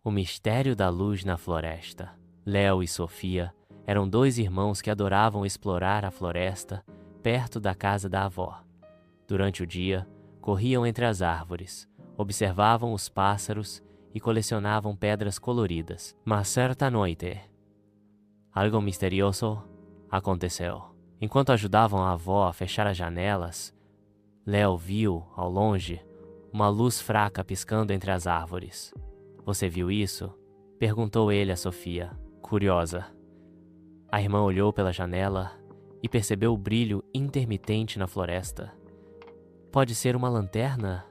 O mistério da luz na floresta. Léo e Sofia eram dois irmãos que adoravam explorar a floresta perto da casa da avó. Durante o dia, corriam entre as árvores, observavam os pássaros e colecionavam pedras coloridas. Mas certa noite, algo misterioso aconteceu. Enquanto ajudavam a avó a fechar as janelas, Léo viu, ao longe, uma luz fraca piscando entre as árvores. "Você viu isso?" perguntou ele a Sofia, curiosa. A irmã olhou pela janela e percebeu o brilho intermitente na floresta. "Pode ser uma lanterna?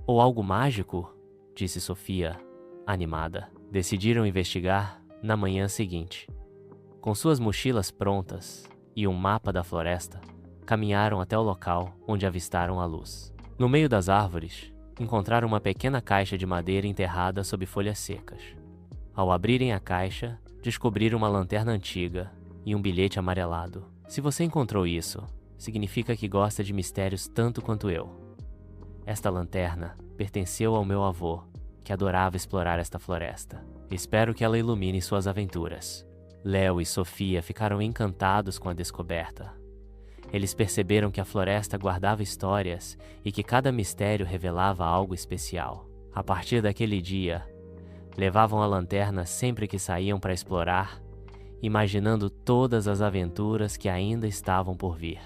Ou algo mágico?" disse Sofia, animada. Decidiram investigar na manhã seguinte. Com suas mochilas prontas e um mapa da floresta, caminharam até o local onde avistaram a luz. No meio das árvores, encontraram uma pequena caixa de madeira enterrada sob folhas secas. Ao abrirem a caixa, descobriram uma lanterna antiga e um bilhete amarelado. "Se você encontrou isso, significa que gosta de mistérios tanto quanto eu. Esta lanterna pertenceu ao meu avô, que adorava explorar esta floresta. Espero que ela ilumine suas aventuras." Léo e Sofia ficaram encantados com a descoberta. Eles perceberam que a floresta guardava histórias e que cada mistério revelava algo especial. A partir daquele dia, levavam a lanterna sempre que saíam para explorar, imaginando todas as aventuras que ainda estavam por vir.